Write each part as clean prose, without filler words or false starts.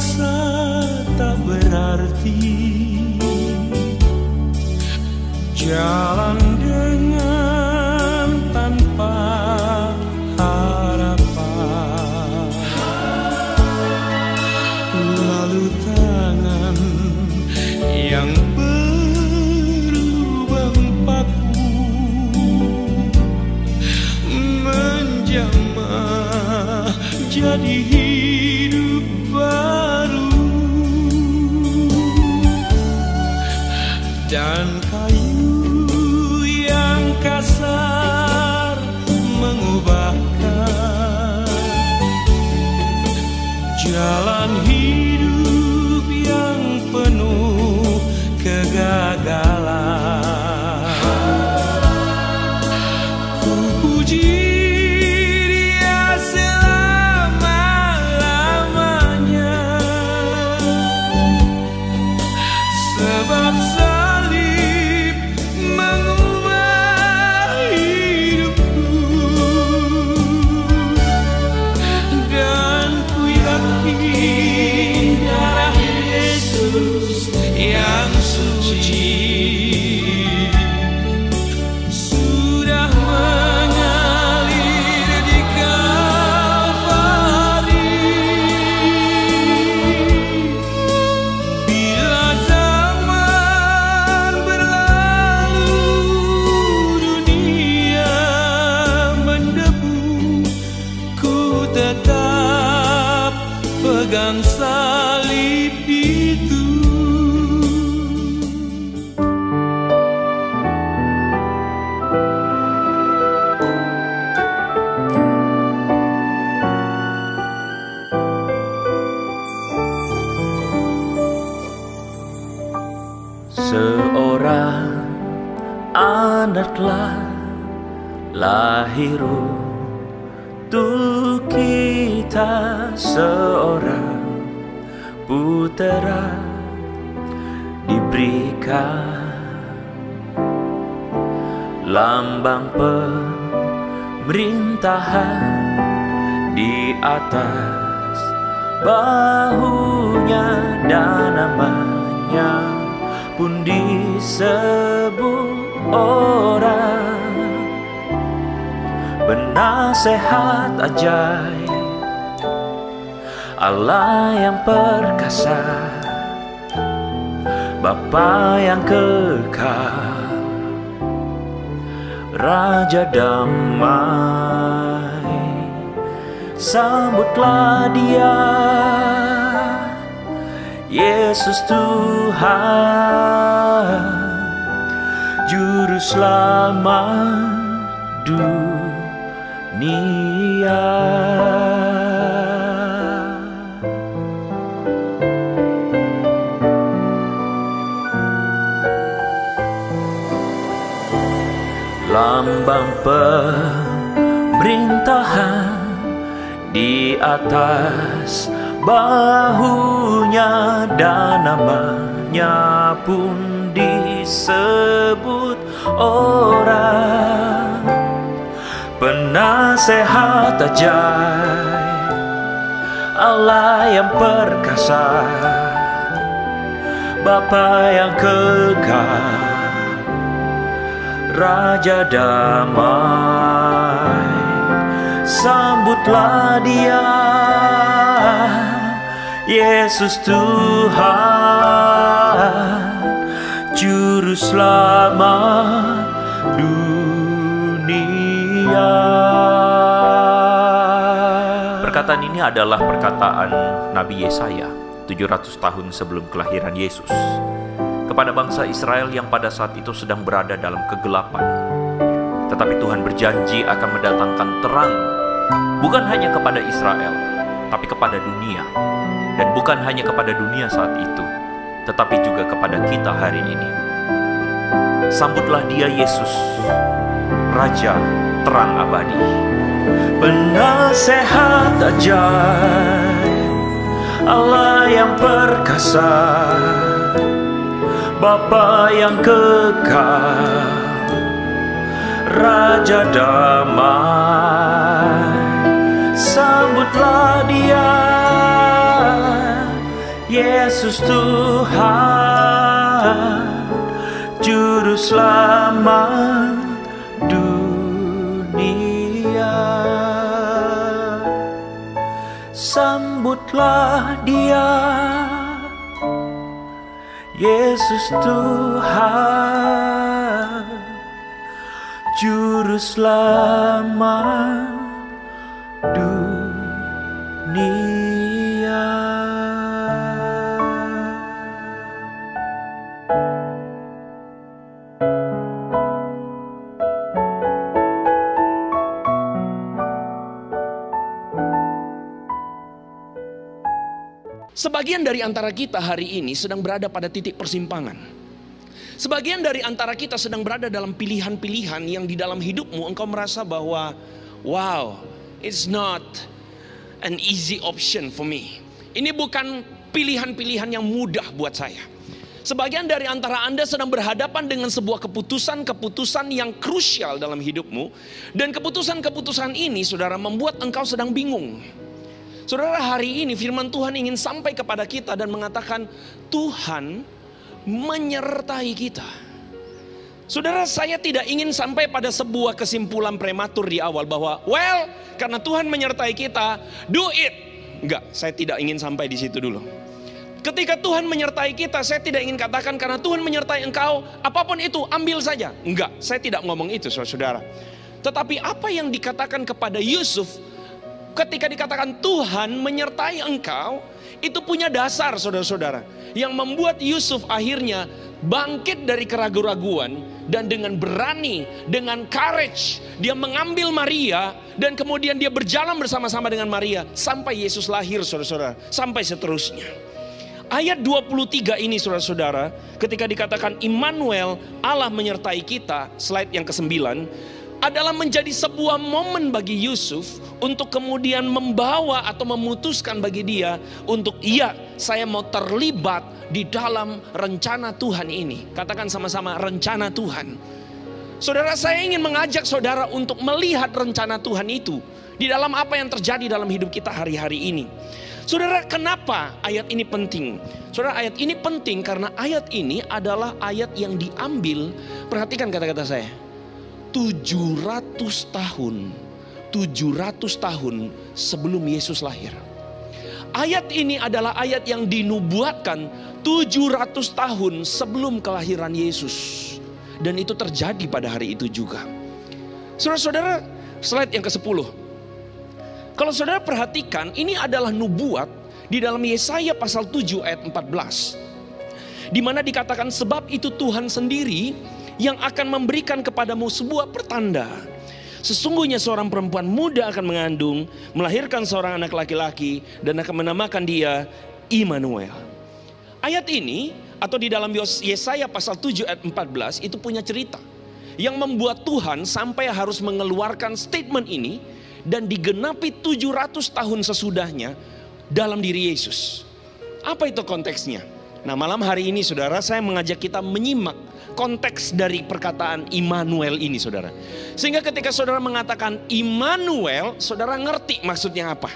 merasa tak berarti, jalan dengan tanpa harapan, lalu tangan yang berlubang paku menjamah jadi hidup baru, dan kayu yang kasar mengubahkan jalan hidup yang penuh kegagalan. Ku puji Dia selama-lamanya, sebab salib mengubah hidupku, dan ku yakin darah Yesus yang suci sudah mengalir di Kalvari. Bila zaman berlalu, dunia mendebu, ku tetap pegang salib itu. Seorang anaklah lahir untuk kita, seorang putera diberikan, lambang pemerintahan di atas bahunya, dan namanya pun disebut orang penasehat ajaib, Allah yang perkasa, Bapa yang kekal, Raja damai. Sambutlah Dia, Yesus Tuhan, Juru Selamat dunia. Lambang pemerintahan di atas bahunya, dan namanya pun disebut orang penasehat ajaib, Allah yang perkasa, Bapa yang kekal, Raja damai. Sambutlah Dia, Yesus Tuhan, Juru Selamat dunia. Perkataan ini adalah perkataan Nabi Yesaya 700 tahun sebelum kelahiran Yesus kepada bangsa Israel yang pada saat itu sedang berada dalam kegelapan. Tetapi Tuhan berjanji akan mendatangkan terang, bukan hanya kepada Israel, tapi kepada dunia. Dan bukan hanya kepada dunia saat itu, tetapi juga kepada kita hari ini. Sambutlah Dia, Yesus, Raja terang abadi, penasehat ajaib, Allah yang perkasa, Bapa yang kekal, Raja damai. Sambutlah Dia, Yesus Tuhan, Juru Selamat dunia. Sambutlah Dia, Yesus Tuhan, Juru Selamat dunia. Sebagian dari antara kita hari ini sedang berada pada titik persimpangan. Sebagian dari antara kita sedang berada dalam pilihan-pilihan yang di dalam hidupmu engkau merasa bahwa wow, it's not an easy option for me. Ini bukan pilihan-pilihan yang mudah buat saya. Sebagian dari antara Anda sedang berhadapan dengan sebuah keputusan-keputusan yang krusial dalam hidupmu. Dan keputusan-keputusan ini, saudara, membuat engkau sedang bingung. Saudara, hari ini firman Tuhan ingin sampai kepada kita dan mengatakan Tuhan menyertai kita. Saudara, saya tidak ingin sampai pada sebuah kesimpulan prematur di awal bahwa well, karena Tuhan menyertai kita, do it. Enggak, saya tidak ingin sampai di situ dulu. Ketika Tuhan menyertai kita, saya tidak ingin katakan karena Tuhan menyertai engkau, apapun itu ambil saja. Enggak, saya tidak ngomong itu, saudara. Tetapi apa yang dikatakan kepada Yusuf ketika dikatakan Tuhan menyertai engkau, itu punya dasar, saudara-saudara, yang membuat Yusuf akhirnya bangkit dari keraguan-raguan dan dengan berani, dengan courage, dia mengambil Maria dan kemudian dia berjalan bersama-sama dengan Maria sampai Yesus lahir, saudara-saudara, sampai seterusnya. Ayat 23 ini, saudara-saudara, ketika dikatakan Immanuel, Allah menyertai kita, slide yang ke-9, adalah menjadi sebuah momen bagi Yusuf untuk kemudian membawa atau memutuskan bagi dia untuk iya, saya mau terlibat di dalam rencana Tuhan ini. Katakan sama-sama, rencana Tuhan. Saudara, saya ingin mengajak saudara untuk melihat rencana Tuhan itu di dalam apa yang terjadi dalam hidup kita hari-hari ini. Saudara, kenapa ayat ini penting? Saudara, ayat ini penting karena ayat ini adalah ayat yang diambil, perhatikan kata-kata saya, 700 tahun sebelum Yesus lahir. Ayat ini adalah ayat yang dinubuatkan 700 tahun sebelum kelahiran Yesus. Dan itu terjadi pada hari itu juga. Saudara-saudara, slide yang ke-10. Kalau saudara perhatikan, ini adalah nubuat di dalam Yesaya pasal 7 ayat 14. Di mana dikatakan sebab itu Tuhan sendiri yang akan memberikan kepadamu sebuah pertanda. Sesungguhnya seorang perempuan muda akan mengandung, melahirkan seorang anak laki-laki, dan akan menamakan dia Immanuel. Ayat ini, atau di dalam Yesaya pasal 7 ayat 14, itu punya cerita yang membuat Tuhan sampai harus mengeluarkan statement ini, dan digenapi 700 tahun sesudahnya dalam diri Yesus. Apa itu konteksnya? Nah, malam hari ini, saudara, saya mengajak kita menyimak konteks dari perkataan Immanuel ini, saudara. Sehingga ketika saudara mengatakan Immanuel, saudara ngerti maksudnya apa.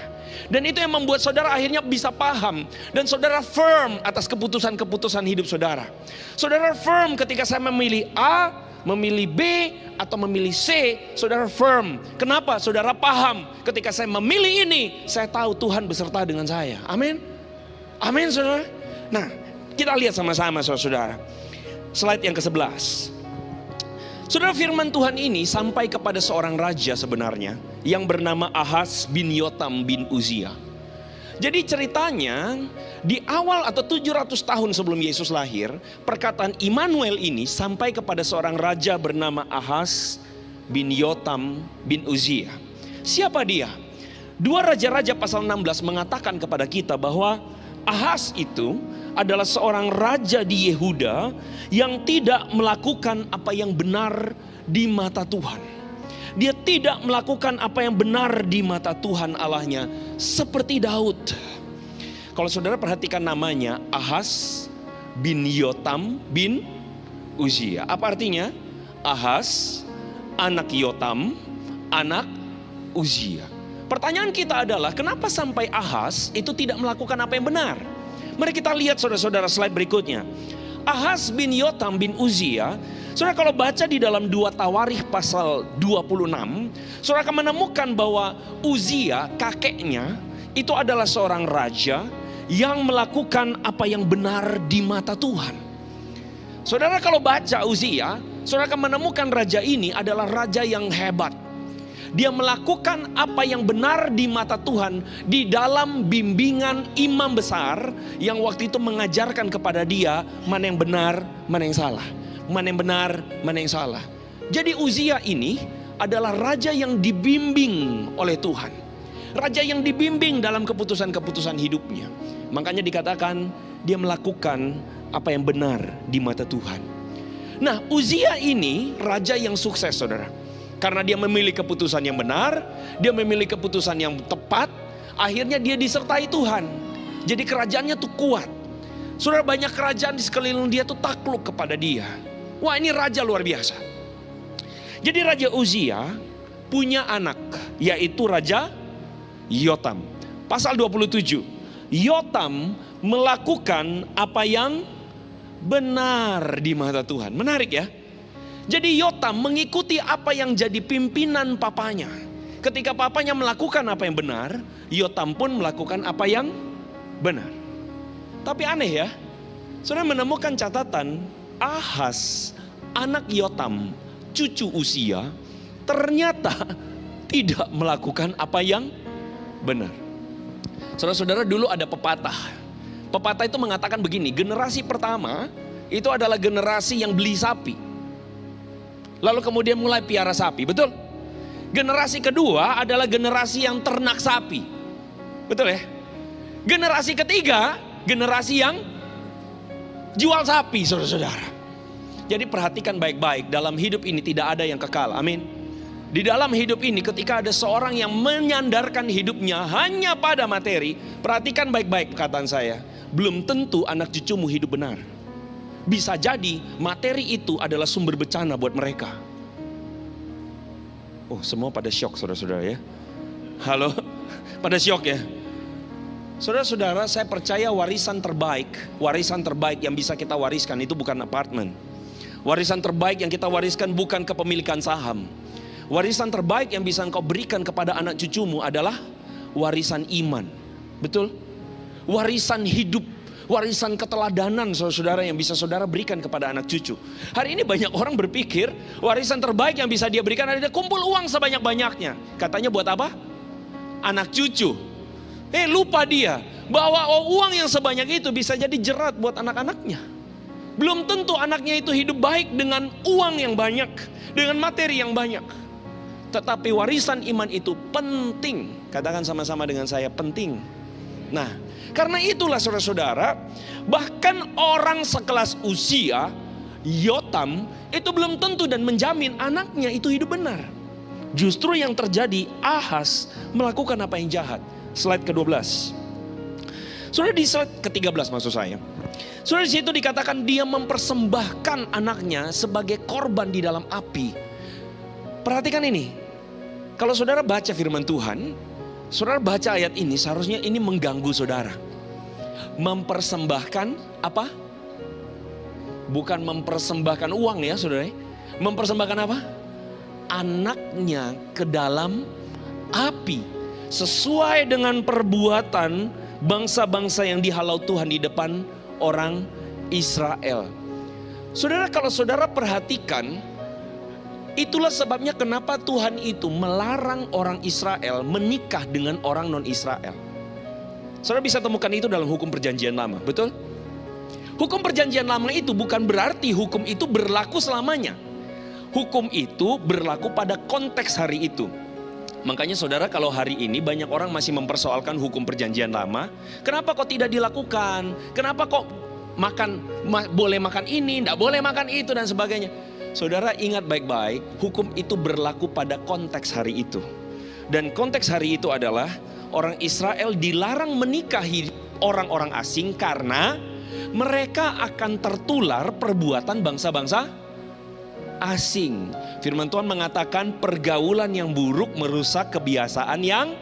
Dan itu yang membuat saudara akhirnya bisa paham. Dan saudara firm atas keputusan-keputusan hidup saudara. Saudara firm ketika saya memilih A, memilih B, atau memilih C, saudara firm. Kenapa? Saudara paham ketika saya memilih ini, saya tahu Tuhan beserta dengan saya. Amin. Amin, saudara. Nah, kita lihat sama-sama, saudara-saudara. Slide yang ke-11. Saudara, firman Tuhan ini sampai kepada seorang raja sebenarnya yang bernama Ahaz bin Yotam bin Uzia. Jadi ceritanya di awal atau 700 tahun sebelum Yesus lahir, perkataan Immanuel ini sampai kepada seorang raja bernama Ahaz bin Yotam bin Uzia. Siapa dia? 2 Raja-Raja pasal 16 mengatakan kepada kita bahwa Ahaz itu adalah seorang raja di Yehuda yang tidak melakukan apa yang benar di mata Tuhan. Dia tidak melakukan apa yang benar di mata Tuhan Allahnya seperti Daud. Kalau saudara perhatikan namanya, Ahaz bin Yotam bin Uzia. Apa artinya? Ahaz, anak Yotam, anak Uzia. Pertanyaan kita adalah kenapa sampai Ahaz itu tidak melakukan apa yang benar? Mari kita lihat saudara-saudara slide berikutnya. Ahaz bin Yotam bin Uzia. Saudara kalau baca di dalam 2 Tawarikh pasal 26, saudara akan menemukan bahwa Uzia kakeknya itu adalah seorang raja yang melakukan apa yang benar di mata Tuhan. Saudara kalau baca Uzia, saudara akan menemukan raja ini adalah raja yang hebat. Dia melakukan apa yang benar di mata Tuhan di dalam bimbingan imam besar yang waktu itu mengajarkan kepada dia mana yang benar, mana yang salah. Mana yang benar, mana yang salah. Jadi Uzia ini adalah raja yang dibimbing oleh Tuhan. Raja yang dibimbing dalam keputusan-keputusan hidupnya. Makanya dikatakan dia melakukan apa yang benar di mata Tuhan. Nah, Uzia ini raja yang sukses, saudara. Karena dia memilih keputusan yang benar, dia memilih keputusan yang tepat, akhirnya dia disertai Tuhan. Jadi kerajaannya tuh kuat. Saudara, banyak kerajaan di sekeliling dia tuh takluk kepada dia. Wah, ini raja luar biasa. Jadi Raja Uzia punya anak, yaitu Raja Yotam. Pasal 27. Yotam melakukan apa yang benar di mata Tuhan. Menarik ya. Jadi Yotam mengikuti apa yang jadi pimpinan papanya. Ketika papanya melakukan apa yang benar, Yotam pun melakukan apa yang benar. Tapi aneh ya, saudara menemukan catatan Ahaz, anak Yotam, cucu Uzia, ternyata tidak melakukan apa yang benar. Saudara-saudara, dulu ada pepatah. Pepatah itu mengatakan begini, generasi pertama itu adalah generasi yang beli sapi. Lalu kemudian mulai piara sapi, betul? Generasi kedua adalah generasi yang ternak sapi. Betul ya? Generasi ketiga, generasi yang jual sapi, saudara-saudara. Jadi perhatikan baik-baik, dalam hidup ini tidak ada yang kekal, amin. Di dalam hidup ini ketika ada seorang yang menyandarkan hidupnya hanya pada materi, perhatikan baik-baik perkataan saya, belum tentu anak cucumu hidup benar. Bisa jadi materi itu adalah sumber bencana buat mereka. Oh, semua pada syok saudara-saudara ya. Halo, pada syok ya. Saudara-saudara, saya percaya warisan terbaik yang bisa kita wariskan itu bukan apartemen. Warisan terbaik yang kita wariskan bukan kepemilikan saham. Warisan terbaik yang bisa engkau berikan kepada anak cucumu adalah warisan iman. Betul? Warisan hidup, warisan keteladanan saudara-saudara yang bisa saudara berikan kepada anak cucu. Hari ini banyak orang berpikir warisan terbaik yang bisa dia berikan adalah kumpul uang sebanyak-banyaknya. Katanya buat apa? Anak cucu. Lupa dia bahwa uang yang sebanyak itu bisa jadi jerat buat anak-anaknya. Belum tentu anaknya itu hidup baik dengan uang yang banyak, dengan materi yang banyak. Tetapi warisan iman itu penting. Katakan sama-sama dengan saya, penting. Nah, karena itulah saudara-saudara, bahkan orang sekelas Uzia, Yotam, itu belum tentu dan menjamin anaknya itu hidup benar. Justru yang terjadi, Ahaz melakukan apa yang jahat. Slide ke-12. Saudara, di slide ke-13 maksud saya. Saudara, di situ dikatakan dia mempersembahkan anaknya sebagai korban di dalam api. Perhatikan ini. Kalau saudara baca firman Tuhan, saudara baca ayat ini, seharusnya ini mengganggu saudara. Mempersembahkan apa? Bukan mempersembahkan uang ya saudara. Mempersembahkan apa? Anaknya ke dalam api. Sesuai dengan perbuatan bangsa-bangsa yang dihalau Tuhan di depan orang Israel. Saudara, kalau saudara perhatikan, itulah sebabnya kenapa Tuhan itu melarang orang Israel menikah dengan orang non-Israel. Saudara bisa temukan itu dalam hukum perjanjian lama, betul? Hukum perjanjian lama itu bukan berarti hukum itu berlaku selamanya. Hukum itu berlaku pada konteks hari itu. Makanya saudara, kalau hari ini banyak orang masih mempersoalkan hukum perjanjian lama. Kenapa kok tidak dilakukan? Kenapa kok boleh makan ini, tidak boleh makan itu dan sebagainya. Saudara ingat baik-baik, hukum itu berlaku pada konteks hari itu. Dan konteks hari itu adalah orang Israel dilarang menikahi orang-orang asing karena mereka akan tertular perbuatan bangsa-bangsa asing. Firman Tuhan mengatakan pergaulan yang buruk merusak kebiasaan yang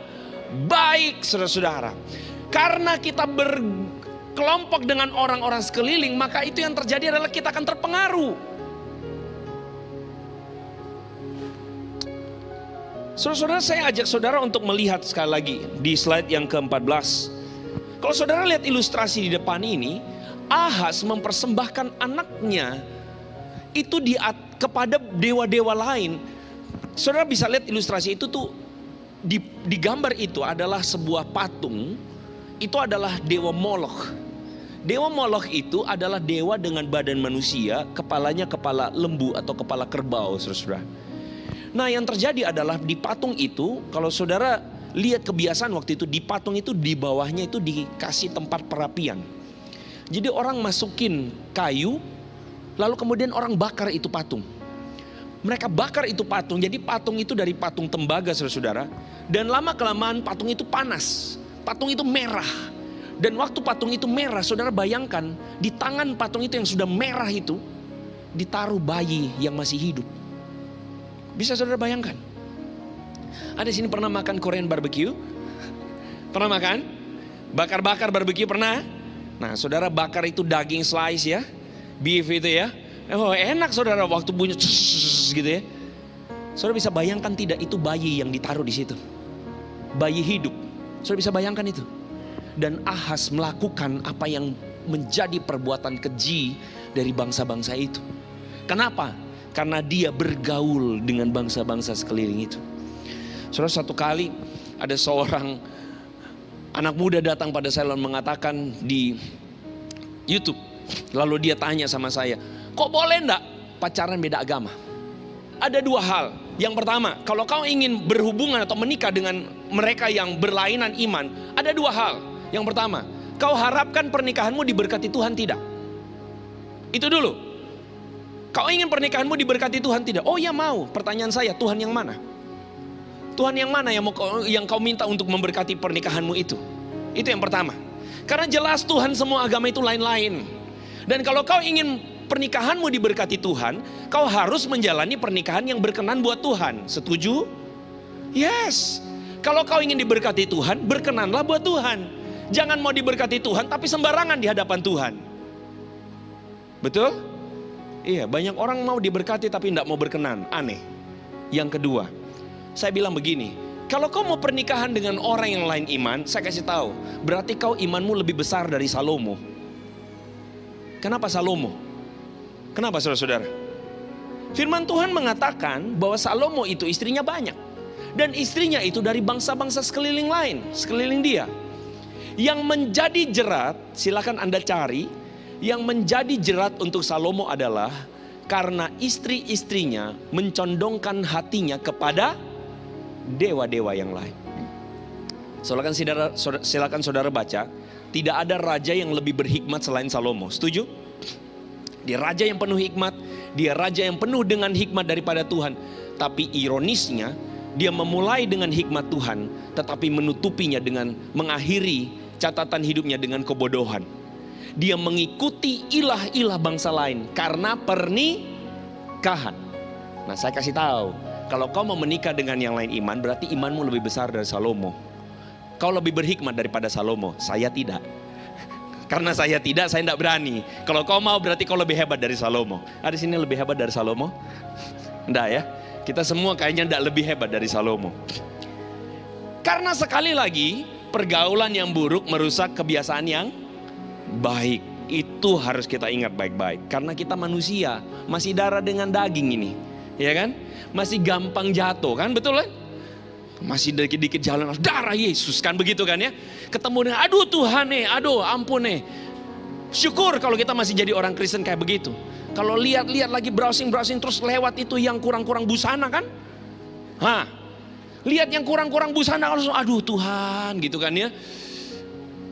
baik, saudara-saudara. Karena kita kelompok dengan orang-orang sekeliling, maka itu yang terjadi adalah kita akan terpengaruh. Saudara-saudara, saya ajak saudara untuk melihat sekali lagi di slide yang ke-14. Kalau saudara lihat ilustrasi di depan ini, Ahaz mempersembahkan anaknya itu kepada dewa-dewa lain. Saudara bisa lihat ilustrasi itu tuh, di gambar itu adalah sebuah patung. Itu adalah dewa Moloch. Dewa Moloch itu adalah dewa dengan badan manusia, kepalanya kepala lembu atau kepala kerbau, saudara-saudara. Nah, yang terjadi adalah di patung itu, kalau saudara lihat kebiasaan waktu itu, di patung itu di bawahnya itu dikasih tempat perapian. Jadi orang masukin kayu, lalu kemudian orang bakar itu patung. Mereka bakar itu patung, jadi patung itu dari patung tembaga, saudara-saudara. Dan lama-kelamaan patung itu panas, patung itu merah. Dan waktu patung itu merah, saudara bayangkan, di tangan patung itu yang sudah merah itu, ditaruh bayi yang masih hidup. Bisa saudara bayangkan? Ada sini pernah makan Korean barbecue? Pernah makan? Bakar-bakar barbecue pernah? Nah, saudara bakar itu daging slice ya, beef itu ya. Oh, enak saudara, waktu bunyi gitu ya. Saudara bisa bayangkan tidak, itu bayi yang ditaruh di situ. Bayi hidup. Saudara bisa bayangkan itu. Dan Ahaz melakukan apa yang menjadi perbuatan keji dari bangsa-bangsa itu. Kenapa? Karena dia bergaul dengan bangsa-bangsa sekeliling itu. Saudara, satu kali ada seorang anak muda datang pada saya lalu mengatakan di YouTube. Lalu dia tanya sama saya, kok boleh enggak pacaran beda agama? Ada dua hal. Yang pertama, kalau kau ingin berhubungan atau menikah dengan mereka yang berlainan iman, ada dua hal. Yang pertama, kau harapkan pernikahanmu diberkati Tuhan tidak? Itu dulu. Kau ingin pernikahanmu diberkati Tuhan tidak? Oh ya mau. Pertanyaan saya, Tuhan yang mana? Tuhan yang mana yang kau minta untuk memberkati pernikahanmu itu? Itu yang pertama. Karena jelas Tuhan semua agama itu lain-lain. Dan kalau kau ingin pernikahanmu diberkati Tuhan, kau harus menjalani pernikahan yang berkenan buat Tuhan. Setuju? Yes. Kalau kau ingin diberkati Tuhan, berkenanlah buat Tuhan. Jangan mau diberkati Tuhan tapi sembarangan di hadapan Tuhan. Betul? Iya, banyak orang mau diberkati tapi tidak mau berkenan. Aneh. Yang kedua, saya bilang begini, kalau kau mau pernikahan dengan orang yang lain iman, saya kasih tahu, berarti kau imanmu lebih besar dari Salomo. Kenapa Salomo? Kenapa saudara-saudara? Firman Tuhan mengatakan bahwa Salomo itu istrinya banyak. Dan istrinya itu dari bangsa-bangsa sekeliling lain, sekeliling dia. Yang menjadi jerat, silakan Anda cari. Yang menjadi jerat untuk Salomo adalah karena istri-istrinya mencondongkan hatinya kepada dewa-dewa yang lain. Silakan saudara baca, tidak ada raja yang lebih berhikmat selain Salomo. Setuju? Dia raja yang penuh hikmat, dia raja yang penuh dengan hikmat daripada Tuhan. Tapi ironisnya, dia memulai dengan hikmat Tuhan, tetapi menutupinya dengan mengakhiri catatan hidupnya dengan kebodohan. Dia mengikuti ilah-ilah bangsa lain karena pernikahan. Nah, saya kasih tahu, kalau kau mau menikah dengan yang lain iman, berarti imanmu lebih besar dari Salomo. Kau lebih berhikmat daripada Salomo. Saya tidak. Karena saya tidak, saya tidak berani. Kalau kau mau, berarti kau lebih hebat dari Salomo. Ada sini lebih hebat dari Salomo? Enggak ya. Kita semua kayaknya tidak lebih hebat dari Salomo. Karena sekali lagi, pergaulan yang buruk merusak kebiasaan yang baik. Itu harus kita ingat baik-baik. Karena kita manusia, masih darah dengan daging ini, ya kan? Masih gampang jatuh kan, betul kan? Masih dikit-dikit jalan, darah Yesus kan, begitu kan ya? Ketemu dengan, aduh Tuhan nih, aduh ampun nih. Syukur kalau kita masih jadi orang Kristen kayak begitu. Kalau lihat-lihat lagi browsing terus lewat itu yang kurang-kurang busana kan? Lihat yang kurang-kurang busana langsung, aduh Tuhan gitu kan ya?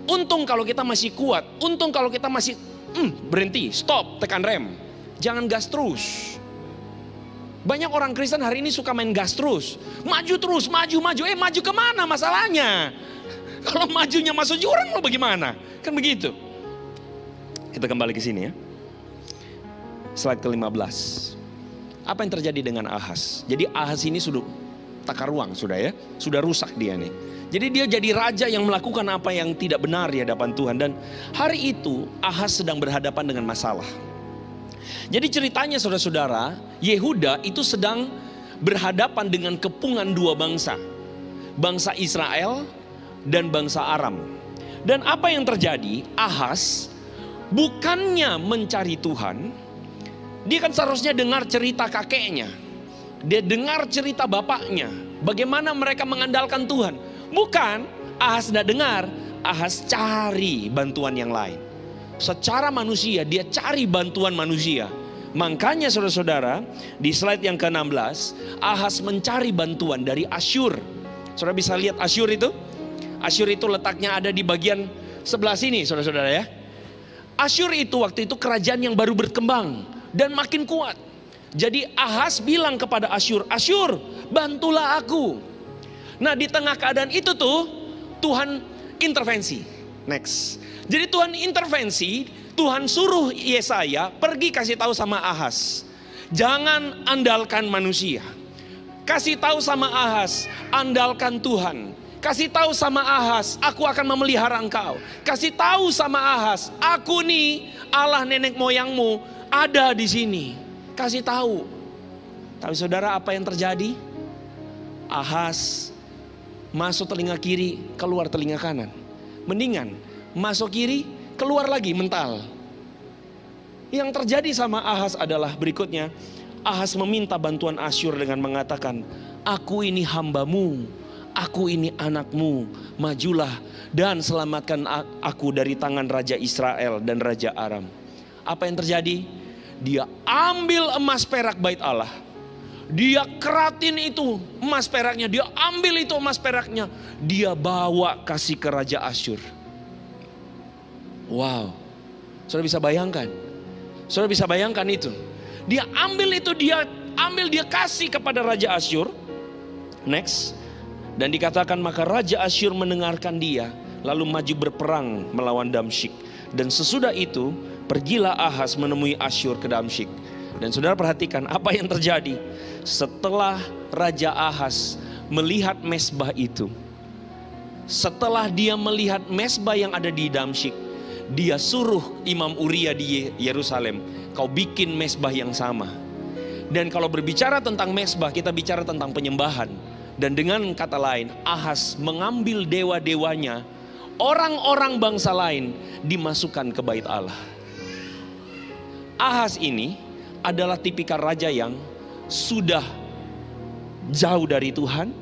Untung kalau kita masih kuat, untung kalau kita masih berhenti, stop, tekan rem. Jangan gas terus. Banyak orang Kristen hari ini suka main gas terus. Maju terus, maju. Maju kemana masalahnya? Kalau majunya masuk jurang lo bagaimana? Kan begitu. Kita kembali ke sini ya. Slide ke-15. Apa yang terjadi dengan Ahaz? Jadi Ahaz ini sudah takar ruang sudah ya. Sudah rusak dia nih. Jadi dia jadi raja yang melakukan apa yang tidak benar di hadapan Tuhan. Dan hari itu Ahaz sedang berhadapan dengan masalah. Jadi ceritanya saudara-saudara, Yehuda itu sedang berhadapan dengan kepungan dua bangsa. Bangsa Israel dan bangsa Aram. Dan apa yang terjadi? Ahaz bukannya mencari Tuhan. Dia kan seharusnya dengar cerita kakeknya. Dia dengar cerita bapaknya. Bagaimana mereka mengandalkan Tuhan. Bukan, Ahaz tidak dengar. Ahaz cari bantuan yang lain. Secara manusia dia cari bantuan manusia. Makanya saudara-saudara, di slide yang ke-16, Ahaz mencari bantuan dari Asyur. Saudara bisa lihat Asyur itu? Asyur itu letaknya ada di bagian sebelah sini saudara-saudara ya. Asyur itu waktu itu kerajaan yang baru berkembang dan makin kuat. Jadi Ahaz bilang kepada Asyur, Asyur bantulah aku. Nah di tengah keadaan itu tuh Tuhan intervensi. Next. Jadi Tuhan intervensi, Tuhan suruh Yesaya pergi kasih tahu sama Ahaz. Jangan andalkan manusia. Kasih tahu sama Ahaz, andalkan Tuhan. Kasih tahu sama Ahaz, aku akan memelihara engkau. Kasih tahu sama Ahaz, aku nih Allah nenek moyangmu ada di sini. Kasih tahu. Tapi saudara apa yang terjadi? Ahaz masuk telinga kiri, keluar telinga kanan. Mendingan masuk kiri, keluar lagi mental. Yang terjadi sama Ahaz adalah berikutnya. Ahaz meminta bantuan Asyur dengan mengatakan, aku ini hambamu, aku ini anakmu, majulah dan selamatkan aku dari tangan Raja Israel dan Raja Aram. Apa yang terjadi? Dia ambil emas perak bait Allah. Dia keratin itu emas peraknya, dia ambil itu emas peraknya. Dia bawa kasih ke Raja Asyur. Wow, saudara bisa bayangkan? Saudara bisa bayangkan itu? Dia ambil itu, dia kasih kepada Raja Asyur. Next. Dan dikatakan maka Raja Asyur mendengarkan dia, lalu maju berperang melawan Damsyik. Dan sesudah itu pergilah Ahaz menemui Asyur ke Damsyik. Dan saudara perhatikan apa yang terjadi. Setelah Raja Ahaz melihat mezbah itu, setelah dia melihat mezbah yang ada di Damsyik, dia suruh Imam Uria di Yerusalem, kau bikin mezbah yang sama. Dan kalau berbicara tentang mezbah, kita bicara tentang penyembahan. Dan dengan kata lain, Ahaz mengambil dewa-dewanya, orang-orang bangsa lain dimasukkan ke bait Allah. Ahaz ini adalah tipikal raja yang sudah jauh dari Tuhan,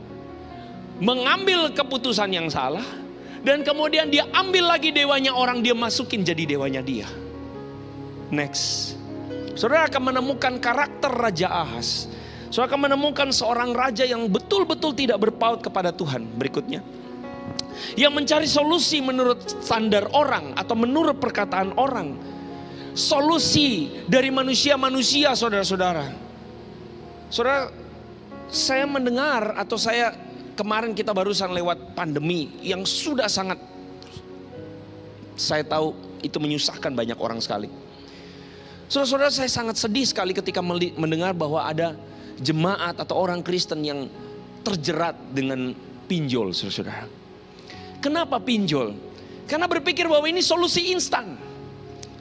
mengambil keputusan yang salah, dan kemudian dia ambil lagi dewanya orang, dia masukin jadi dewanya dia. Next. Saudara akan menemukan karakter Raja Ahaz. Saudara akan menemukan seorang raja yang betul-betul tidak berpaut kepada Tuhan. Berikutnya, yang mencari solusi menurut standar orang atau menurut perkataan orang. Solusi dari manusia-manusia saudara-saudara. Saudara, saya mendengar atau kemarin kita barusan lewat pandemi yang sudah sangat, saya tahu itu menyusahkan banyak orang sekali. Saudara-saudara, saya sangat sedih sekali ketika mendengar bahwa ada jemaat atau orang Kristen yang terjerat dengan pinjol, saudara-saudara. Kenapa pinjol? Karena berpikir bahwa ini solusi instan.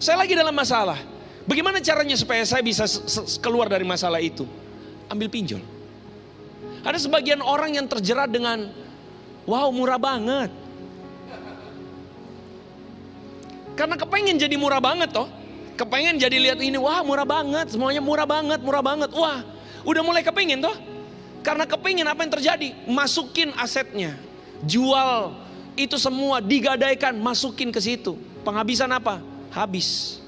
Saya lagi dalam masalah. Bagaimana caranya supaya saya bisa keluar dari masalah itu? Ambil pinjol. Ada sebagian orang yang terjerat dengan, wow murah banget. Karena kepengen jadi murah banget toh. Kepengen jadi lihat ini, wah murah banget. Semuanya murah banget, murah banget. Wah udah mulai kepengen toh. Karena kepengen apa yang terjadi? Masukin asetnya. Jual itu semua, digadaikan, masukin ke situ. Penghabisan apa? Habis.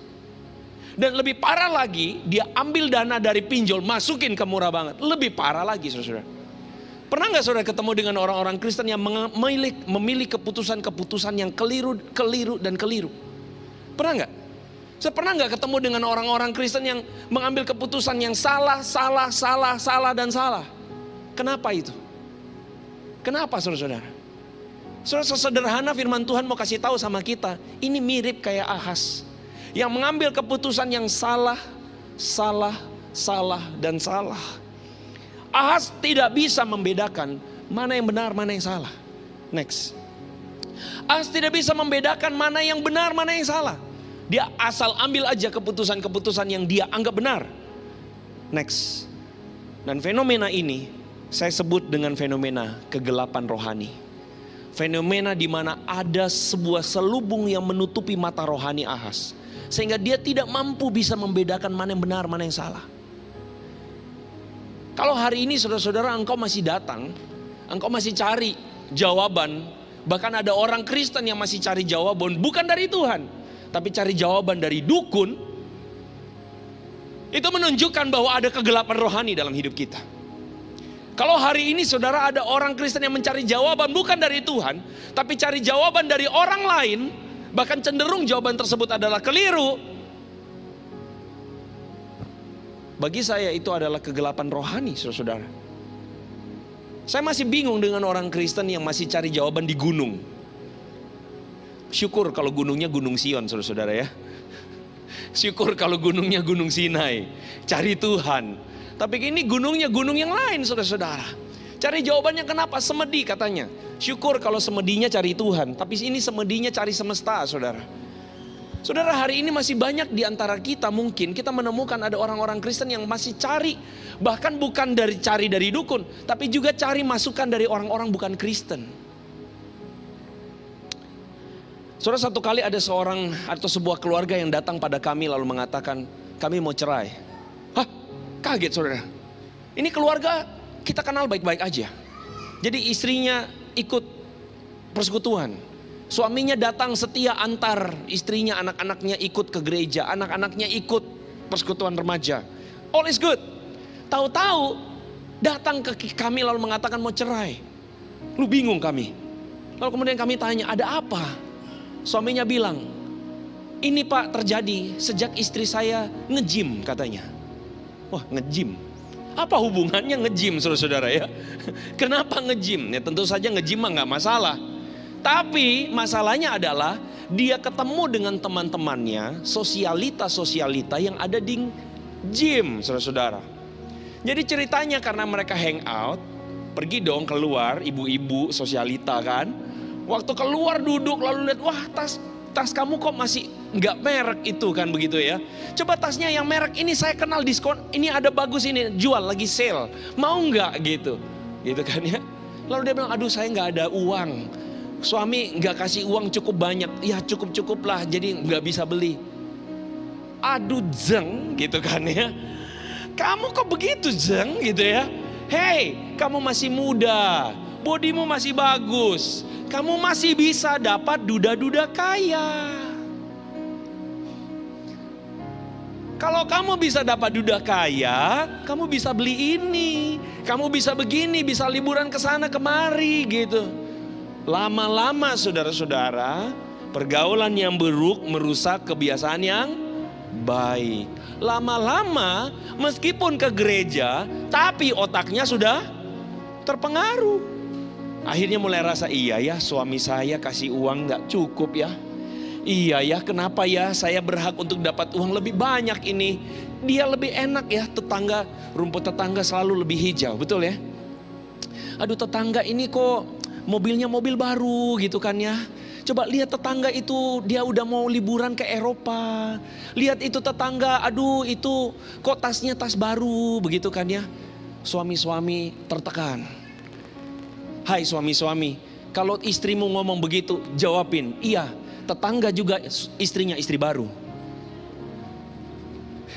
Dan lebih parah lagi, dia ambil dana dari pinjol, masukin ke murah banget. Lebih parah lagi saudara. Pernah gak saudara ketemu dengan orang-orang Kristen yang memilih keputusan-keputusan yang keliru dan keliru? Pernah gak? Saya pernah gak ketemu dengan orang-orang Kristen yang mengambil keputusan yang salah dan salah? Kenapa itu? Kenapa saudara-saudara? Saudara, sesederhana firman Tuhan mau kasih tahu sama kita, ini mirip kayak Ahaz yang mengambil keputusan yang salah dan salah. Ahaz tidak bisa membedakan mana yang benar, mana yang salah. Next. Ahas tidak bisa membedakan mana yang benar, mana yang salah. Dia asal ambil aja keputusan-keputusan yang dia anggap benar. Next. Dan fenomena ini saya sebut dengan fenomena kegelapan rohani. Fenomena di mana ada sebuah selubung yang menutupi mata rohani Ahas, sehingga dia tidak mampu bisa membedakan mana yang benar, mana yang salah. Kalau hari ini saudara-saudara engkau masih datang, engkau masih cari jawaban. Bahkan ada orang Kristen yang masih cari jawaban bukan dari Tuhan, tapi cari jawaban dari dukun. Itu menunjukkan bahwa ada kegelapan rohani dalam hidup kita. Kalau hari ini saudara ada orang Kristen yang mencari jawaban bukan dari Tuhan, tapi cari jawaban dari orang lain, bahkan cenderung jawaban tersebut adalah keliru. Bagi saya itu adalah kegelapan rohani, saudara-saudara. Saya masih bingung dengan orang Kristen yang masih cari jawaban di gunung. Syukur kalau gunungnya Gunung Sion, saudara-saudara ya. Syukur kalau gunungnya Gunung Sinai. Cari Tuhan. Tapi ini gunungnya gunung yang lain, saudara-saudara. Cari jawabannya kenapa? Semedi katanya. Syukur kalau semedinya cari Tuhan. Tapi ini semedinya cari semesta, saudara. Saudara, hari ini masih banyak di antara kita mungkin kita menemukan ada orang-orang Kristen yang masih cari. Bahkan bukan cari dari dukun, tapi juga cari masukan dari orang-orang bukan Kristen. Saudara, satu kali ada seorang atau sebuah keluarga yang datang pada kami lalu mengatakan, kami mau cerai. Hah? Kaget saudara. Ini keluarga kita kenal baik-baik aja. Jadi istrinya ikut persekutuan. Suaminya datang setia antar istrinya, anak-anaknya ikut ke gereja. Anak-anaknya ikut persekutuan remaja. All is good. Tahu-tahu datang ke kami lalu mengatakan mau cerai. Lu bingung kami. Lalu kemudian kami tanya, ada apa? Suaminya bilang, ini Pak terjadi sejak istri saya nge-gym katanya. Wah, nge-gym. Apa hubungannya nge-gym, saudara-saudara ya? Kenapa nge-gym? Ya tentu saja nge-gym mah gak masalah. Tapi masalahnya adalah dia ketemu dengan teman-temannya, sosialita-sosialita yang ada di gym, saudara-saudara. Jadi ceritanya karena mereka hangout, pergi dong keluar, ibu-ibu sosialita kan. Waktu keluar duduk lalu lihat, wah tas kamu kok masih nggak merek itu kan begitu ya. Coba tasnya yang merek ini saya kenal diskon, ini ada bagus ini jual lagi sale, mau nggak gitu kan ya. Lalu dia bilang, aduh saya nggak ada uang, suami nggak kasih uang cukup banyak, ya cukup lah jadi nggak bisa beli. Aduh zeng gitu kan ya, kamu kok begitu zeng gitu ya. Hey, kamu masih muda, bodimu masih bagus, kamu masih bisa dapat duda-duda kaya. Kalau kamu bisa dapat duda kaya, kamu bisa beli ini, kamu bisa begini, bisa liburan ke sana kemari gitu. Lama-lama saudara-saudara, pergaulan yang buruk merusak kebiasaan yang baik. Lama-lama meskipun ke gereja, tapi otaknya sudah terpengaruh. Akhirnya mulai rasa, iya ya suami saya kasih uang gak cukup ya. Iya ya kenapa ya saya berhak untuk dapat uang lebih banyak ini. Dia lebih enak ya, rumput tetangga selalu lebih hijau, betul ya. Aduh tetangga ini kok mobilnya mobil baru gitu kan ya. Coba lihat tetangga itu dia udah mau liburan ke Eropa. Lihat itu tetangga, aduh itu kok tasnya tas baru begitu kan ya. Suami-suami tertekan. Hai suami-suami, kalau istrimu ngomong begitu, jawabin, iya tetangga juga istrinya istri baru.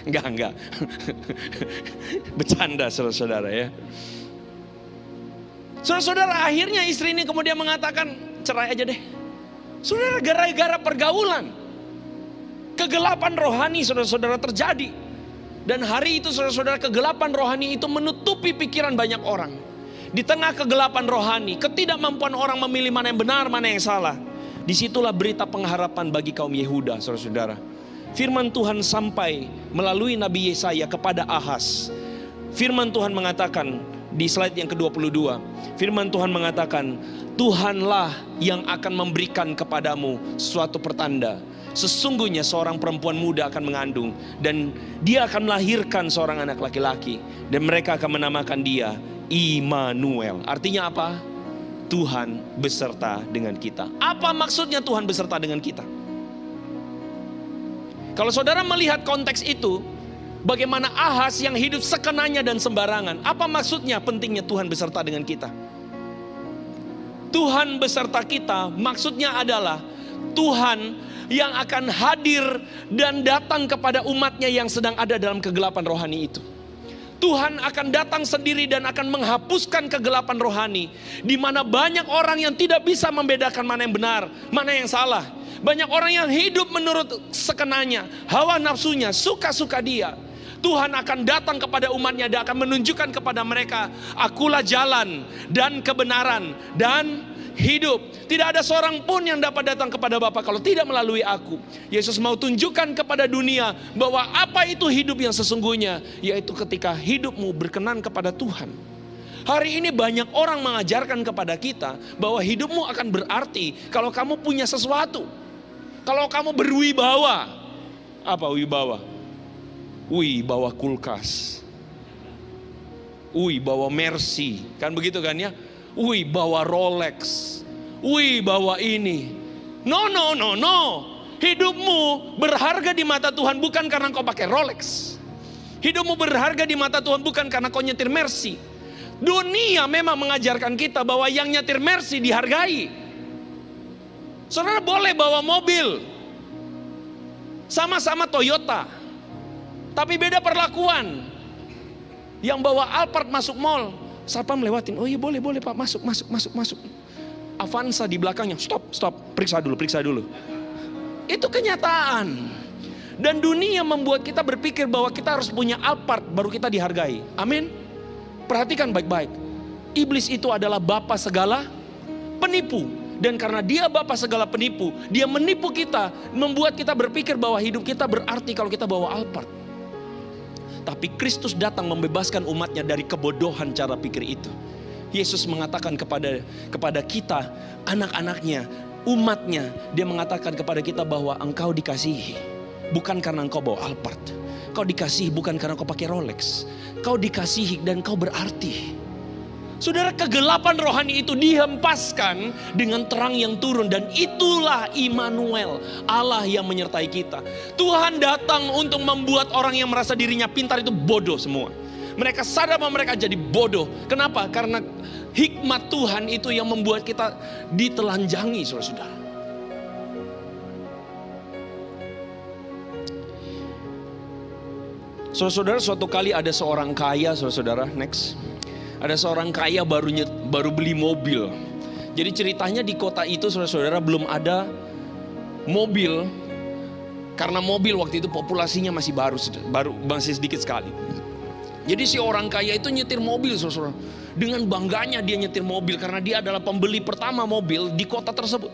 Enggak. Bercanda saudara-saudara ya. Saudara-saudara akhirnya istri ini kemudian mengatakan, cerai aja deh. Saudara, gara-gara pergaulan, kegelapan rohani saudara-saudara terjadi. Dan hari itu saudara-saudara kegelapan rohani itu menutupi pikiran banyak orang. Di tengah kegelapan rohani, ketidakmampuan orang memilih mana yang benar, mana yang salah. Disitulah berita pengharapan bagi kaum Yehuda, saudara-saudara. Firman Tuhan sampai melalui Nabi Yesaya kepada Ahas. Firman Tuhan mengatakan di slide yang ke-22. Firman Tuhan mengatakan, Tuhanlah yang akan memberikan kepadamu suatu pertanda. Sesungguhnya seorang perempuan muda akan mengandung dan dia akan melahirkan seorang anak laki-laki. Dan mereka akan menamakan dia Immanuel. Artinya apa? Tuhan beserta dengan kita. Apa maksudnya Tuhan beserta dengan kita? Kalau saudara melihat konteks itu, bagaimana Ahaz yang hidup sekenanya dan sembarangan. Apa maksudnya pentingnya Tuhan beserta dengan kita? Tuhan beserta kita maksudnya adalah Tuhan yang akan hadir dan datang kepada umatnya yang sedang ada dalam kegelapan rohani itu. Tuhan akan datang sendiri dan akan menghapuskan kegelapan rohani, di mana banyak orang yang tidak bisa membedakan mana yang benar, mana yang salah. Banyak orang yang hidup menurut sekenanya, hawa nafsunya, suka-suka dia. Tuhan akan datang kepada umatnya dan akan menunjukkan kepada mereka, akulah jalan dan kebenaran dan hidup. Tidak ada seorang pun yang dapat datang kepada Bapa kalau tidak melalui aku. Yesus mau tunjukkan kepada dunia bahwa apa itu hidup yang sesungguhnya, yaitu ketika hidupmu berkenan kepada Tuhan. Hari ini banyak orang mengajarkan kepada kita bahwa hidupmu akan berarti kalau kamu punya sesuatu. Kalau kamu berwibawa. Apa wibawa? Bawa kulkas. Bawa Mercy. Kan begitu kan ya? Bawa Rolex. Bawa ini. No. Hidupmu berharga di mata Tuhan bukan karena kau pakai Rolex. Hidupmu berharga di mata Tuhan bukan karena kau nyetir Mercy. Dunia memang mengajarkan kita bahwa yang nyetir Mercy dihargai. Saudara boleh bawa mobil. Sama-sama Toyota. Tapi beda perlakuan. Yang bawa Alphard masuk mall, satpam lewatin. Oh iya boleh Pak, masuk. Avanza di belakangnya, stop, periksa dulu. Itu kenyataan. Dan dunia membuat kita berpikir bahwa kita harus punya Alphard baru kita dihargai. Amin. Perhatikan baik-baik. Iblis itu adalah bapa segala penipu. Dan karena dia bapa segala penipu, dia menipu kita, membuat kita berpikir bahwa hidup kita berarti kalau kita bawa Alphard. Tapi Kristus datang membebaskan umatnya dari kebodohan cara pikir itu. Yesus mengatakan kepada kita, anak-anaknya, umatnya, dia mengatakan kepada kita bahwa engkau dikasihi bukan karena engkau bawa Alphard. Kau dikasihi bukan karena kau pakai Rolex. Kau dikasihi dan kau berarti. Saudara, kegelapan rohani itu dihempaskan dengan terang yang turun. Dan itulah Immanuel, Allah yang menyertai kita. Tuhan datang untuk membuat orang yang merasa dirinya pintar itu bodoh semua. Mereka sadar bahwa mereka jadi bodoh. Kenapa? Karena hikmat Tuhan itu yang membuat kita ditelanjangi, saudara-saudara. Saudara-saudara, suatu kali ada seorang kaya, saudara-saudara, next. Ada seorang kaya baru beli mobil. Jadi ceritanya di kota itu, saudara-saudara, belum ada mobil. Karena mobil waktu itu populasinya masih masih sedikit sekali. Jadi si orang kaya itu nyetir mobil, saudara. Dengan bangganya dia nyetir mobil karena dia adalah pembeli pertama mobil di kota tersebut.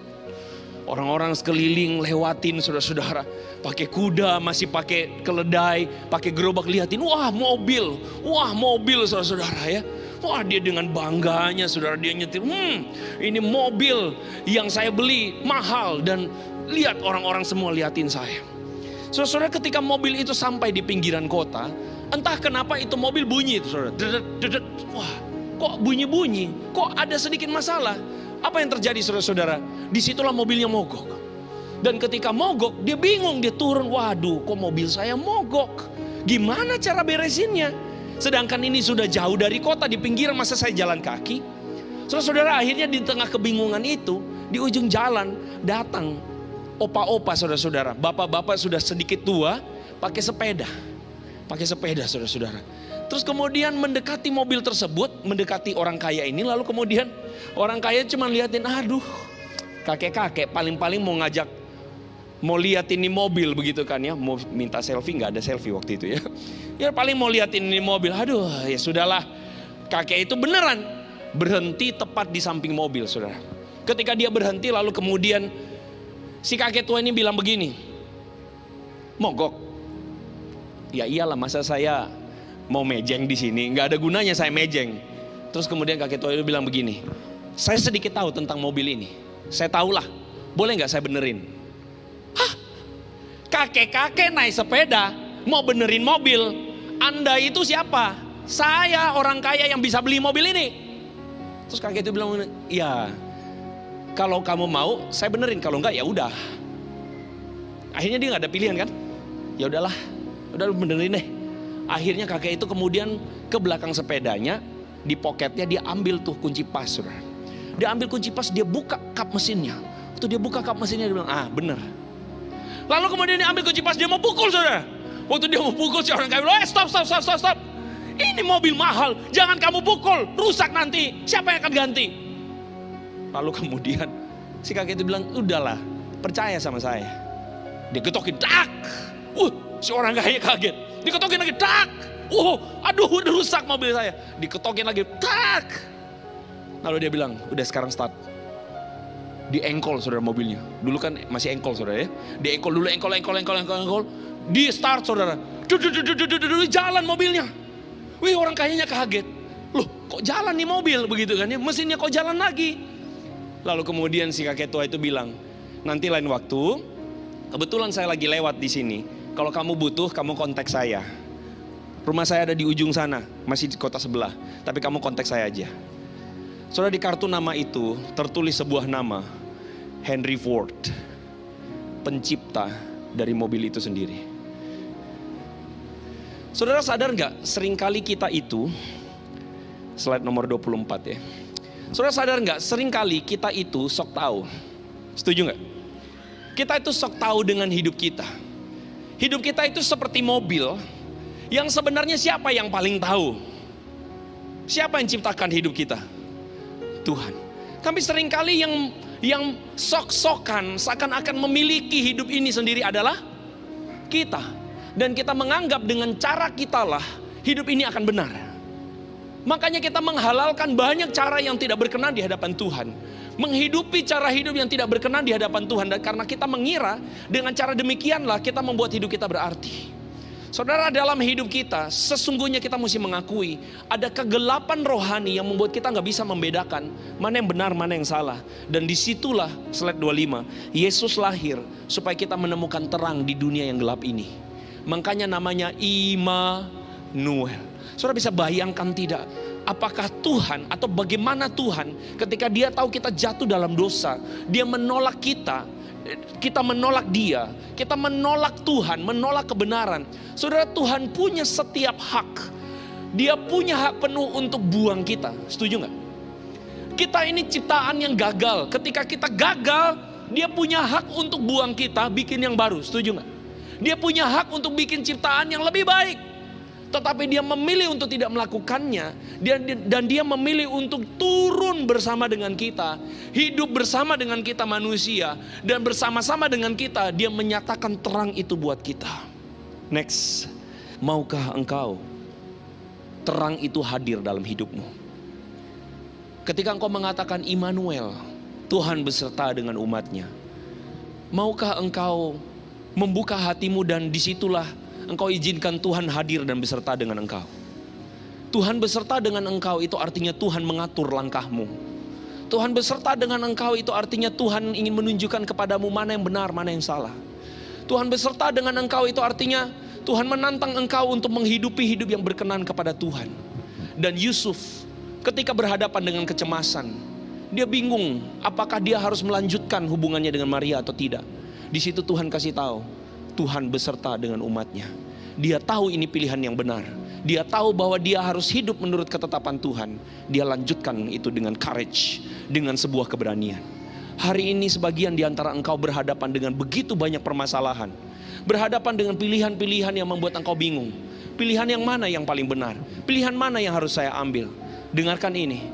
Orang-orang sekeliling lewatin, saudara-saudara. Pakai kuda, masih pakai keledai, pakai gerobak, liatin. Wah mobil, saudara-saudara ya. Wah dia dengan bangganya, saudara, dia nyetir. Ini mobil yang saya beli mahal. Dan lihat orang-orang semua liatin saya. Saudara-saudara, ketika mobil itu sampai di pinggiran kota, entah kenapa itu mobil bunyi itu, saudara. Dedet. Wah, kok bunyi-bunyi? Kok ada sedikit masalah? Apa yang terjadi, saudara-saudara? Disitulah mobilnya mogok. Dan ketika mogok, dia bingung, dia turun. Waduh, kok mobil saya mogok? Gimana cara beresinnya? Sedangkan ini sudah jauh dari kota, di pinggiran, masa saya jalan kaki? Saudara-saudara, akhirnya di tengah kebingungan itu, di ujung jalan datang opa-opa, saudara-saudara. Bapak-bapak sudah sedikit tua, pakai sepeda, saudara-saudara. Terus kemudian mendekati mobil tersebut, mendekati orang kaya ini. Lalu kemudian orang kaya cuma liatin, aduh, kakek-kakek paling-paling mau lihat ini mobil begitu kan ya. Mau minta selfie, nggak ada selfie waktu itu ya. Ya paling mau liatin ini mobil. Aduh, ya sudahlah. Kakek itu beneran berhenti tepat di samping mobil, saudara. Ketika dia berhenti, lalu kemudian si kakek tua ini bilang begini, mogok. Ya iyalah, masa saya mau mejeng di sini, nggak ada gunanya saya mejeng. Terus kemudian kakek tua itu bilang begini, saya sedikit tahu tentang mobil ini. Saya tahulah, boleh nggak saya benerin? Hah? Kakek-kakek naik sepeda mau benerin mobil? Anda itu siapa? Saya orang kaya yang bisa beli mobil ini. Terus kakek itu bilang, ya kalau kamu mau saya benerin, kalau enggak ya udah. Akhirnya dia nggak ada pilihan kan? Ya udahlah, udah lu benerin deh. Akhirnya kakek itu kemudian ke belakang sepedanya, di poketnya dia ambil tuh kunci pas, saudara. Dia ambil kunci pas, dia buka kap mesinnya. Waktu dia buka kap mesinnya dia bilang, bener. Lalu kemudian dia ambil kunci pas, dia mau pukul, saudara. Waktu dia mau pukul, si orang kaya bilang, stop. Ini mobil mahal, jangan kamu pukul, rusak nanti, siapa yang akan ganti? Lalu kemudian si kakek itu bilang, udahlah, percaya sama saya. Dia getokin, tak. Si orang kaya kaget. Diketokin lagi, tak. Aduh, udah rusak mobil saya. Diketokin lagi, tak. Lalu dia bilang, udah sekarang start. Di engkol, saudara, mobilnya. Dulu kan masih engkol, saudara ya. Di engkol dulu, engkol. Di start, saudara. Jalan mobilnya. Wih, orang kayanya kaget. Loh, kok jalan nih mobil begitu kan ya? Mesinnya kok jalan lagi? Lalu kemudian si kakek tua itu bilang, nanti lain waktu, kebetulan saya lagi lewat di sini. Kalau kamu butuh, kamu kontak saya. Rumah saya ada di ujung sana, masih di kota sebelah. Tapi kamu kontak saya aja. Saudara, di kartu nama itu tertulis sebuah nama, Henry Ford, pencipta dari mobil itu sendiri. Saudara sadar nggak, seringkali kita itu, slide nomor 24 ya. Saudara sadar nggak, seringkali kita itu sok tahu. Setuju nggak? Kita itu sok tahu dengan hidup kita. Hidup kita itu seperti mobil yang sebenarnya siapa yang paling tahu? Siapa yang ciptakan hidup kita? Tuhan. Kami seringkali yang sok-sokan seakan-akan memiliki hidup ini sendiri adalah kita. Dan kita menganggap dengan cara kita lah hidup ini akan benar. Makanya kita menghalalkan banyak cara yang tidak berkenan di hadapan Tuhan. Menghidupi cara hidup yang tidak berkenan di hadapan Tuhan. Dan karena kita mengira dengan cara demikianlah kita membuat hidup kita berarti. Saudara, dalam hidup kita sesungguhnya kita mesti mengakui ada kegelapan rohani yang membuat kita gak bisa membedakan mana yang benar, mana yang salah. Dan disitulah slide 25, Yesus lahir supaya kita menemukan terang di dunia yang gelap ini. Makanya namanya Immanuel. Saudara bisa bayangkan tidak? Apakah Tuhan atau bagaimana Tuhan ketika dia tahu kita jatuh dalam dosa, dia menolak kita, kita menolak dia, kita menolak Tuhan, menolak kebenaran. Saudara, Tuhan punya setiap hak. Dia punya hak penuh untuk buang kita. Setuju gak? Kita ini ciptaan yang gagal. Ketika kita gagal, dia punya hak untuk buang kita, bikin yang baru. Setuju gak? Dia punya hak untuk bikin ciptaan yang lebih baik. Tetapi dia memilih untuk tidak melakukannya. Dan dia memilih untuk turun bersama dengan kita. Hidup bersama dengan kita manusia. Dan bersama-sama dengan kita dia menyatakan terang itu buat kita. Next. Maukah engkau terang itu hadir dalam hidupmu? Ketika engkau mengatakan Immanuel, Tuhan beserta dengan umatnya. Maukah engkau membuka hatimu dan disitulah engkau izinkan Tuhan hadir dan beserta dengan engkau. Tuhan beserta dengan engkau itu artinya Tuhan mengatur langkahmu. Tuhan beserta dengan engkau itu artinya Tuhan ingin menunjukkan kepadamu mana yang benar, mana yang salah. Tuhan beserta dengan engkau itu artinya Tuhan menantang engkau untuk menghidupi hidup yang berkenan kepada Tuhan. Dan Yusuf ketika berhadapan dengan kecemasan, dia bingung apakah dia harus melanjutkan hubungannya dengan Maria atau tidak. Di situ Tuhan kasih tahu, Tuhan beserta dengan umatnya. Dia tahu ini pilihan yang benar. Dia tahu bahwa dia harus hidup menurut ketetapan Tuhan. Dia lanjutkan itu dengan courage, dengan sebuah keberanian. Hari ini sebagian di antara engkau berhadapan dengan begitu banyak permasalahan. Berhadapan dengan pilihan-pilihan yang membuat engkau bingung. Pilihan yang mana yang paling benar? Pilihan mana yang harus saya ambil? Dengarkan ini.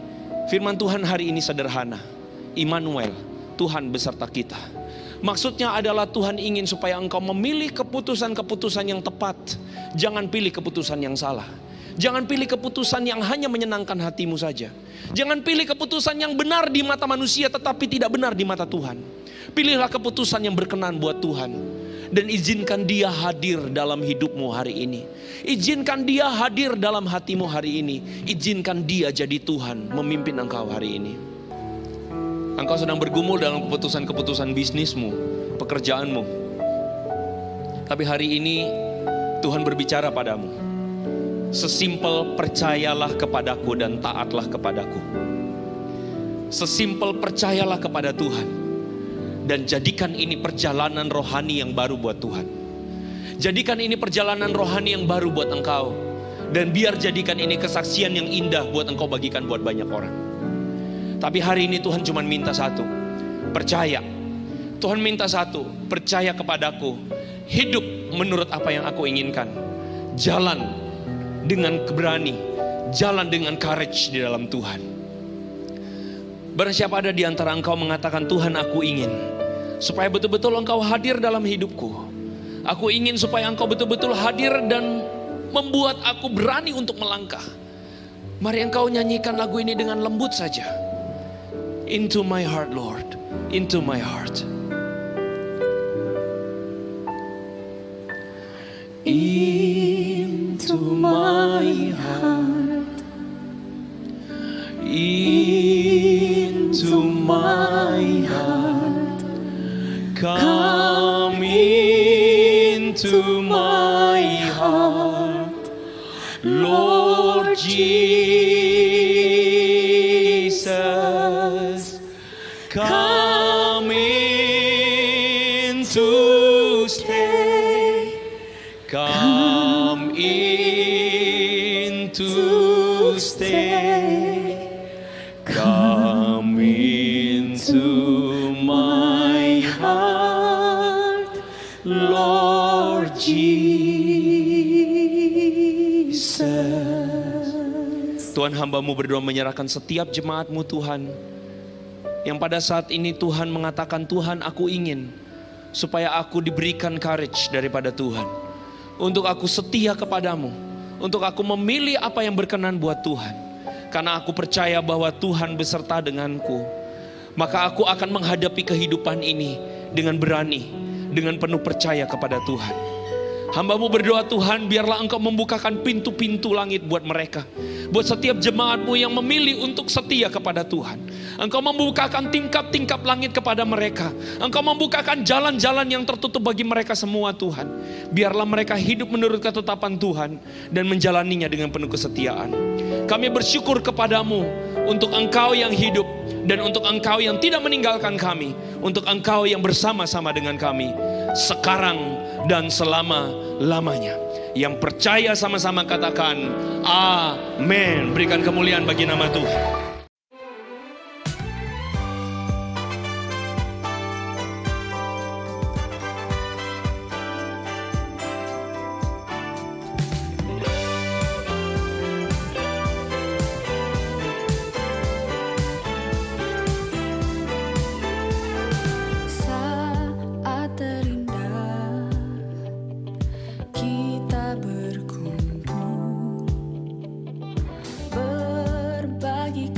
Firman Tuhan hari ini sederhana. Immanuel, Tuhan beserta kita. Maksudnya adalah Tuhan ingin supaya engkau memilih keputusan-keputusan yang tepat. Jangan pilih keputusan yang salah. Jangan pilih keputusan yang hanya menyenangkan hatimu saja. Jangan pilih keputusan yang benar di mata manusia tetapi tidak benar di mata Tuhan. Pilihlah keputusan yang berkenan buat Tuhan. Dan izinkan dia hadir dalam hidupmu hari ini. Izinkan dia hadir dalam hatimu hari ini. Izinkan dia jadi Tuhan memimpin engkau hari ini. Engkau sedang bergumul dalam keputusan-keputusan bisnismu, pekerjaanmu. Tapi hari ini Tuhan berbicara padamu. Sesimpel percayalah kepadaku dan taatlah kepadaku. Sesimpel percayalah kepada Tuhan. Dan jadikan ini perjalanan rohani yang baru buat Tuhan. Jadikan ini perjalanan rohani yang baru buat engkau. Dan biar jadikan ini kesaksian yang indah buat engkau bagikan buat banyak orang. Tapi hari ini Tuhan cuma minta satu. Percaya. Tuhan minta satu. Percaya kepadaku. Hidup menurut apa yang aku inginkan. Jalan dengan berani. Jalan dengan courage di dalam Tuhan. Barang siapa ada di antara engkau mengatakan, Tuhan aku ingin supaya betul-betul engkau hadir dalam hidupku. Aku ingin supaya engkau betul-betul hadir dan membuat aku berani untuk melangkah. Mari engkau nyanyikan lagu ini dengan lembut saja. Into my heart Lord, into my heart. Into my heart. Into my heart, come into my heart, Lord Jesus, come in to stay, come in to stay. Come into my heart, Lord Jesus. Tuhan, hamba-Mu berdoa menyerahkan setiap jemaat-Mu Tuhan, yang pada saat ini Tuhan mengatakan, Tuhan aku ingin supaya aku diberikan courage daripada Tuhan, untuk aku setia kepadamu, untuk aku memilih apa yang berkenan buat Tuhan. Karena aku percaya bahwa Tuhan beserta denganku, maka aku akan menghadapi kehidupan ini dengan berani, dengan penuh percaya kepada Tuhan. Hamba-Mu berdoa, Tuhan biarlah Engkau membukakan pintu-pintu langit buat mereka, buat setiap jemaat-Mu yang memilih untuk setia kepada Tuhan. Engkau membukakan tingkap-tingkap langit kepada mereka. Engkau membukakan jalan-jalan yang tertutup bagi mereka semua Tuhan. Biarlah mereka hidup menurut ketetapan Tuhan dan menjalaninya dengan penuh kesetiaan. Kami bersyukur kepadamu untuk Engkau yang hidup dan untuk Engkau yang tidak meninggalkan kami, untuk Engkau yang bersama-sama dengan kami sekarang dan selama-lamanya. Yang percaya sama-sama katakan amin. Berikan kemuliaan bagi nama Tuhan. Berbagi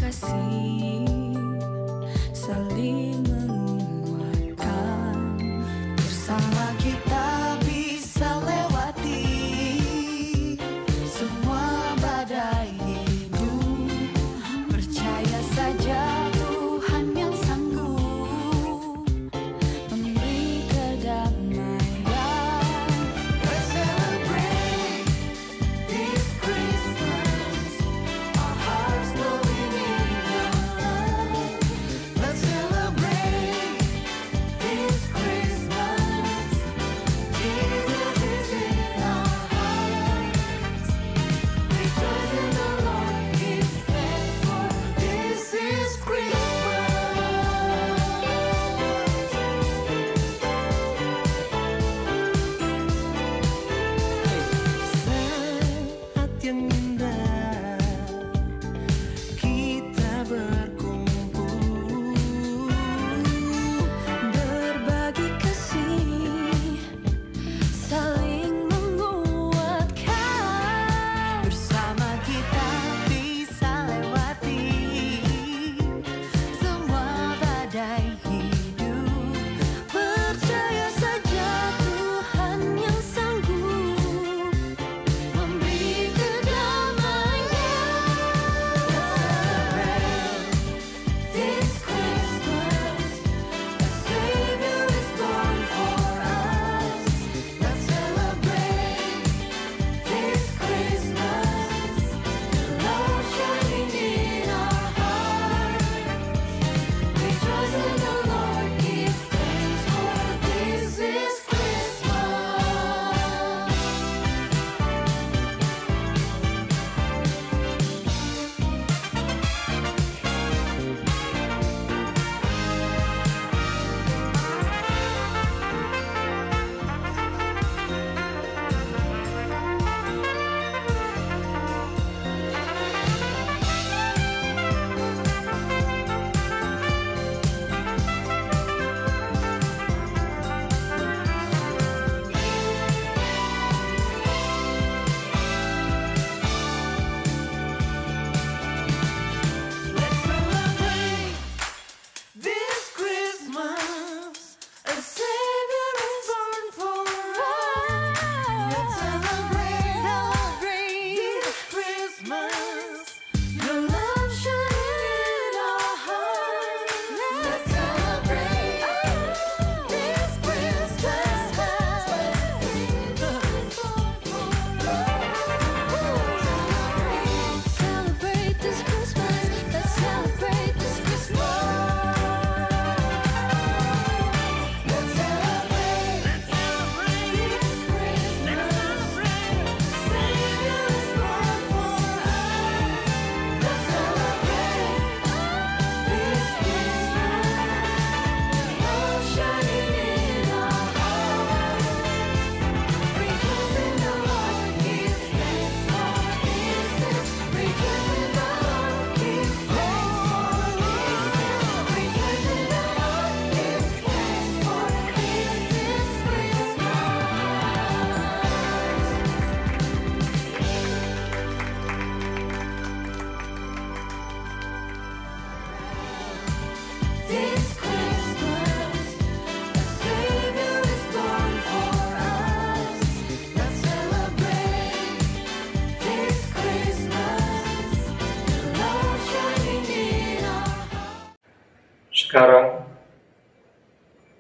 sekarang.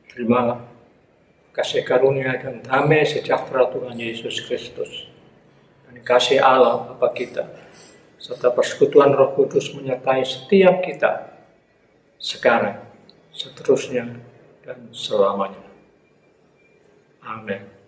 Terimalah kasih karunia dan damai sejahtera Tuhan Yesus Kristus, dan kasih Allah Bapa kita, serta persekutuan Roh Kudus menyertai setiap kita, sekarang, seterusnya, dan selamanya. Amin.